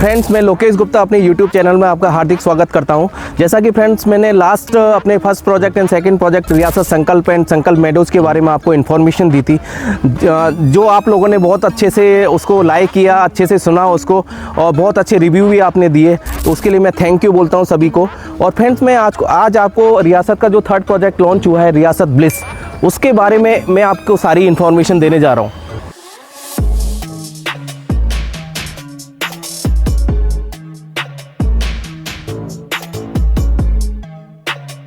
Friends, मैं लोकेश गुप्ता अपने YouTube channel में आपका हार्दिक स्वागत करता हूं। जैसा कि फ्रेंड्स, मैंने लास्ट अपने first project and second project रियासत संकल्प एंड संकल्प मेडोज़ के बारे में आपको इन्फॉर्मेशन दी थी, जो आप लोगों ने बहुत अच्छे से उसको लाइक किया, अच्छे से सुना उसको और बहुत अच्छे रिव्यू भी आपने दिए, तो उसके लिए मैं थैंक यू बोलता हूँ सभी को। और फ्रेंड्स, मैं आज आपको रियासत का जो थर्ड प्रोजेक्ट लॉन्च हुआ है रियासत ब्लिस, उसके बारे में मैं आपको सारी इन्फॉर्मेशन देने जा रहा हूँ।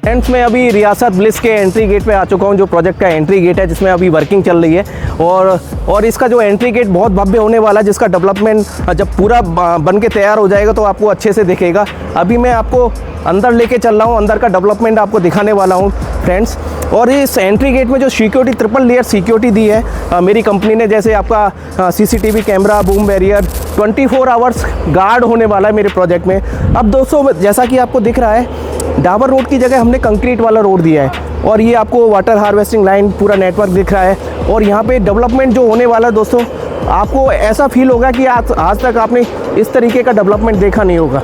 फ्रेंड्स, मैं अभी रियासत ब्लिस के एंट्री गेट पे आ चुका हूँ, जो प्रोजेक्ट का एंट्री गेट है जिसमें अभी वर्किंग चल रही है। और इसका जो एंट्री गेट बहुत भव्य होने वाला है, जिसका डेवलपमेंट जब पूरा बन के तैयार हो जाएगा तो आपको अच्छे से दिखेगा। अभी मैं आपको अंदर लेके चल रहा हूँ, अंदर का डेवलपमेंट आपको दिखाने वाला हूँ फ्रेंड्स। और इस एंट्री गेट में जो सिक्योरिटी, ट्रिपल लेयर सिक्योरिटी दी है मेरी कंपनी ने, जैसे आपका CCTV camera, boom barrier, 24 hours guard होने वाला है मेरे प्रोजेक्ट में। अब दोस्तों, जैसा कि आपको दिख रहा है, डाबर रोड की जगह हमने कंक्रीट वाला रोड दिया है और ये आपको वाटर हार्वेस्टिंग लाइन पूरा नेटवर्क दिख रहा है। और यहाँ पे डेवलपमेंट जो होने वाला है दोस्तों, आपको ऐसा फील होगा कि आज तक आपने इस तरीके का डेवलपमेंट देखा नहीं होगा।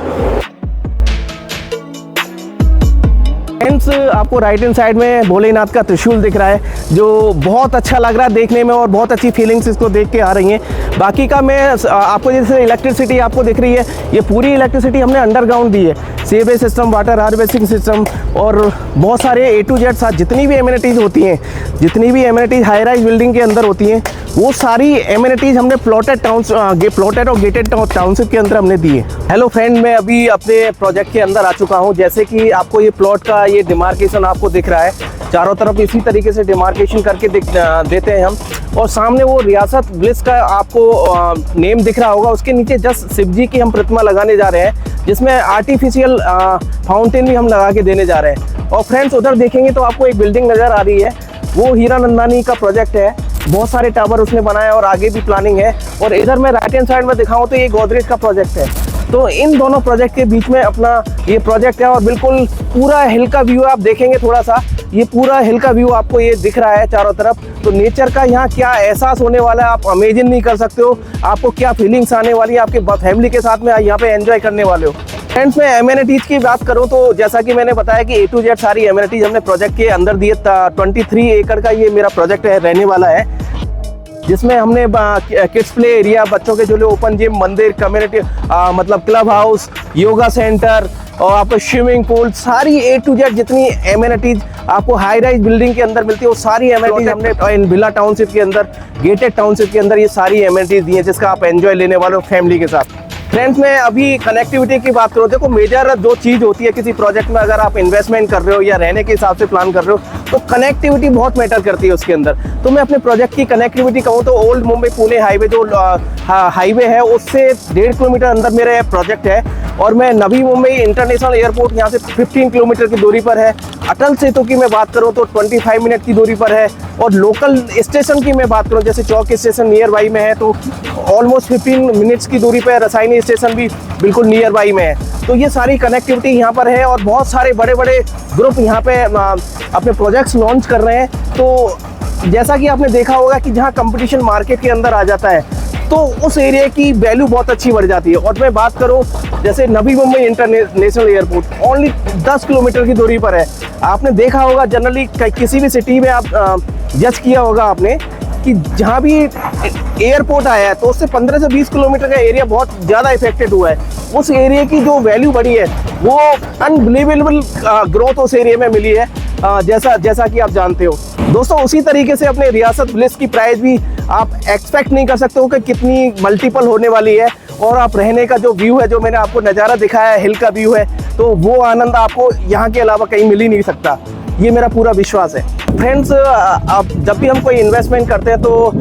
फ्रेंड्स, आपको राइट हैंड साइड में भोलेनाथ का त्रिशूल दिख रहा है, जो बहुत अच्छा लग रहा है देखने में और बहुत अच्छी फीलिंग्स इसको देख के आ रही हैं। बाकी का मैं आपको जैसे इलेक्ट्रिसिटी आपको दिख रही है, ये पूरी इलेक्ट्रिसिटी हमने अंडरग्राउंड दी है। Sewage system, water harvesting system और बहुत सारे A to Z साथ जितनी भी एमिनिटीज़ होती हैं, जितनी भी एमिनिटीज़ हाई राइज बिल्डिंग के अंदर होती हैं, वो सारी एमिनिटीज़ हमने प्लॉटेड और गेटेड टाउनशिप के अंदर हमने दी है। हेलो फ्रेंड, मैं अभी अपने प्रोजेक्ट के अंदर आ चुका हूँ। जैसे कि आपको ये प्लॉट का ये डिमार्केशन आपको दिख रहा है, चारों तरफ इसी तरीके से डिमार्केशन करके देते हैं हम। और सामने वो रियासत ब्लिस का आपको नेम दिख रहा होगा, उसके नीचे जस्ट शिव जी की हम प्रतिमा लगाने जा रहे हैं, जिसमें आर्टिफिशियल फाउंटेन भी हम लगा के देने जा रहे हैं। और फ्रेंड्स, उधर देखेंगे तो आपको एक बिल्डिंग नज़र आ रही है, वो हीरानंदानी का प्रोजेक्ट है। बहुत सारे टावर उसने बनाया और आगे भी प्लानिंग है। और इधर मैं राइट हैंड साइड में दिखाऊं तो ये गोदरेज का प्रोजेक्ट है। तो इन दोनों प्रोजेक्ट के बीच में अपना ये प्रोजेक्ट है और बिल्कुल पूरा हिल का व्यू आप देखेंगे, थोड़ा सा ये पूरा हिल का व्यू आपको ये दिख रहा है चारों तरफ। तो नेचर का यहाँ क्या एहसास होने वाला है आप इमेजिन नहीं कर सकते हो, आपको क्या फीलिंग्स आने वाली है, आपके फैमिली के साथ में यहाँ पे एंजॉय करने वाले हो। फ्रेंड्स, मैं एमिनिटीज़ की बात करूँ तो जैसा कि मैंने बताया कि A to Z सारी एमिनिटीज़ हमने प्रोजेक्ट के अंदर दिए। 23 एकड़ का ये मेरा प्रोजेक्ट है, रहने वाला है, जिसमें हमने किड्स प्ले एरिया, बच्चों के झूले, ओपन जिम, मंदिर, कम्युनिटी मतलब क्लब हाउस, योगा सेंटर और आपको स्विमिंग पूल, सारी A to Z जितनी एमिनिटीज आपको हाई राइज बिल्डिंग के अंदर मिलती है, वो सारी एमिनिटीज हमने इन विला टाउनशिप के अंदर, गेटेड टाउनशिप के अंदर ये सारी एमिनिटीज दी हैं, जिसका आप एंजॉय लेने वाले हो फैमिली के साथ। फ्रेंड्स, मैं अभी कनेक्टिविटी की बात करूँ, देखो मेजर जो चीज़ होती है किसी प्रोजेक्ट में, अगर आप इन्वेस्टमेंट कर रहे हो या रहने के हिसाब से प्लान कर रहे हो, तो कनेक्टिविटी बहुत मैटर करती है उसके अंदर। तो मैं अपने प्रोजेक्ट की कनेक्टिविटी कहूँ तो ओल्ड मुंबई पुणे हाईवे जो हाईवे है, उससे 1.5 किलोमीटर अंदर मेरा प्रोजेक्ट है। और मैं नवी मुंबई इंटरनेशनल एयरपोर्ट यहाँ से 15 किलोमीटर की दूरी पर है। अटल सेतु की मैं बात करूँ तो 25 मिनट की दूरी पर है। और लोकल स्टेशन की मैं बात करूँ, जैसे चौक स्टेशन नियर बाई में है, तो ऑलमोस्ट 15 मिनट्स की दूरी पर रसायनी स्टेशन भी बिल्कुल नियर बाई में है। तो ये सारी कनेक्टिविटी यहाँ पर है और बहुत सारे बड़े बड़े ग्रुप यहाँ पे अपने प्रोजेक्ट्स लॉन्च कर रहे हैं। तो जैसा कि आपने देखा होगा कि जहाँ कंपटीशन मार्केट के अंदर आ जाता है, तो उस एरिया की वैल्यू बहुत अच्छी बढ़ जाती है। और मैं बात करूं जैसे Navi Mumbai international airport only 10 kilometre की दूरी पर है। आपने देखा होगा जनरली किसी भी सिटी में आप जज किया होगा आपने कि जहाँ भी एयरपोर्ट आया है तो उससे 15 से 20 किलोमीटर का एरिया बहुत ज़्यादा इफेक्टेड हुआ है। उस एरिया की जो वैल्यू बढ़ी है, वो अनबिलीवेबल ग्रोथ उस एरिया में मिली है, जैसा कि आप जानते हो दोस्तों। उसी तरीके से अपने रियासत ब्लिस की प्राइस भी आप एक्सपेक्ट नहीं कर सकते हो कि कितनी मल्टीपल होने वाली है। और आप रहने का जो व्यू है, जो मैंने आपको नज़ारा दिखाया है, हिल का व्यू है, तो वो आनंद आपको यहाँ के अलावा कहीं मिल ही नहीं सकता, ये मेरा पूरा विश्वास है। फ्रेंड्स, अब जब भी हम कोई इन्वेस्टमेंट करते हैं तो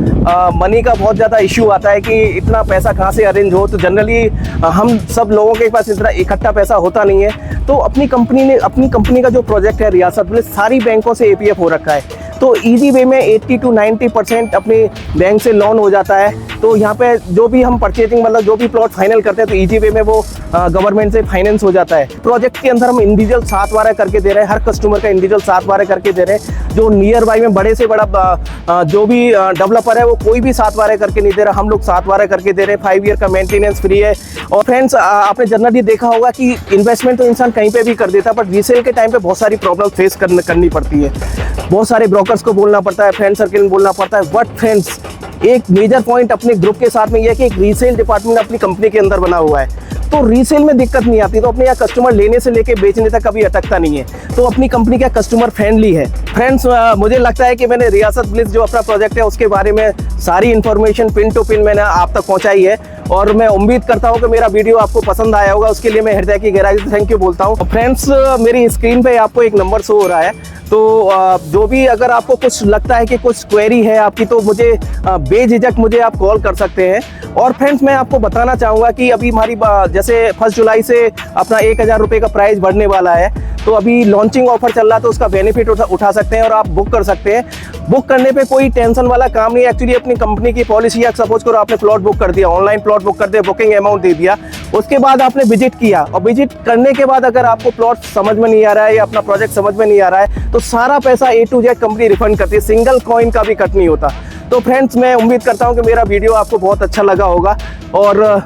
मनी का बहुत ज़्यादा इशू आता है कि इतना पैसा कहाँ से अरेंज हो। तो जनरली हम सब लोगों के पास इतना इकट्ठा पैसा होता नहीं है। तो अपनी कंपनी का जो प्रोजेक्ट है रियासत ब्लिस, सारी बैंकों से APF हो रखा है। तो इजी वे में 80 to 90% अपने बैंक से लोन हो जाता है। तो यहाँ पे जो भी हम परचेजिंग मतलब जो भी प्लॉट फाइनल करते हैं तो इजी वे में वो गवर्नमेंट से फाइनेंस हो जाता है। प्रोजेक्ट के अंदर हम इंडिविजुअल 7 बार करके दे रहे हैं, हर कस्टमर का इंडिविजुअल 7 बार करके दे रहे हैं। जो नियर बाई में बड़े से बड़ा जो भी डेवलपर है वो कोई भी 7 बार करके नहीं दे रहा, हम लोग 7 बार करके दे रहे हैं। 5 ईयर का मेंटेनेंस फ्री है। और फ्रेंड्स आपने जनरली देखा होगा कि इन्वेस्टमेंट तो इंसान कहीं पे भी कर देता है, बट रीसेल के टाइम पे बहुत सारी प्रॉब्लम फेस करनी पड़ती है। बहुत सारे ब्रोकर्स को बोलना पड़ता है, फ्रेंड सर्किल में बोलना पड़ता है। बट फ्रेंड्स एक मेजर पॉइंट अपने ग्रुप के साथ में यह है कि एक रीसेल डिपार्टमेंट अपनी कंपनी के अंदर बना हुआ है, तो रीसेल में दिक्कत नहीं आती। तो अपने यहाँ कस्टमर लेने से लेके बेचने तक कभी अटकता नहीं है। तो अपनी कंपनी का कस्टमर फ्रेंडली है। फ्रेंड्स मुझे लगता है कि मैंने रियासत ब्लिस जो अपना प्रोजेक्ट है उसके बारे में सारी इन्फॉर्मेशन पिन टू पिन मैंने आप तक पहुंचाई है, और मैं उम्मीद करता हूं कि मेरा वीडियो आपको पसंद आया होगा। उसके लिए मैं हृदय की गहराई से थैंक यू बोलता हूं। फ्रेंड्स मेरी स्क्रीन पे आपको एक नंबर शो हो रहा है, तो जो भी अगर आपको कुछ लगता है कि कुछ क्वेरी है आपकी, तो मुझे बेझिझक मुझे आप कॉल कर सकते हैं। और फ्रेंड्स मैं आपको बताना चाहूँगा कि अभी हमारी जैसे 1 जुलाई से अपना 1000 रुपये का प्राइस बढ़ने वाला है, तो अभी लॉन्चिंग ऑफर चल रहा है, तो उसका बेनिफिट उठा सकते हैं और आप बुक कर सकते हैं। बुक करने पे कोई टेंशन वाला काम नहीं है। एक्चुअली अपनी कंपनी की पॉलिसी है, सपोज करो आपने प्लॉट बुक कर दिया, ऑनलाइन प्लॉट बुक कर दिया, बुकिंग अमाउंट दे दिया, उसके बाद आपने विजिट किया, और विजिट करने के बाद अगर आपको प्लॉट समझ में नहीं आ रहा है या अपना प्रोजेक्ट समझ में नहीं आ रहा है, तो सारा पैसा A to Z company refund करती है, सिंगल कॉइन का भी कट नहीं होता। तो फ्रेंड्स मैं उम्मीद करता हूँ कि मेरा वीडियो आपको बहुत अच्छा लगा होगा, और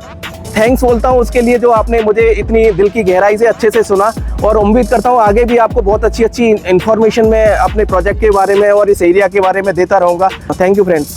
थैंक्स बोलता हूँ उसके लिए जो आपने मुझे इतनी दिल की गहराई से अच्छे से सुना। और उम्मीद करता हूँ आगे भी आपको बहुत अच्छी इन्फॉर्मेशन मैं अपने प्रोजेक्ट के बारे में और इस एरिया के बारे में देता रहूँगा। Thank you friends.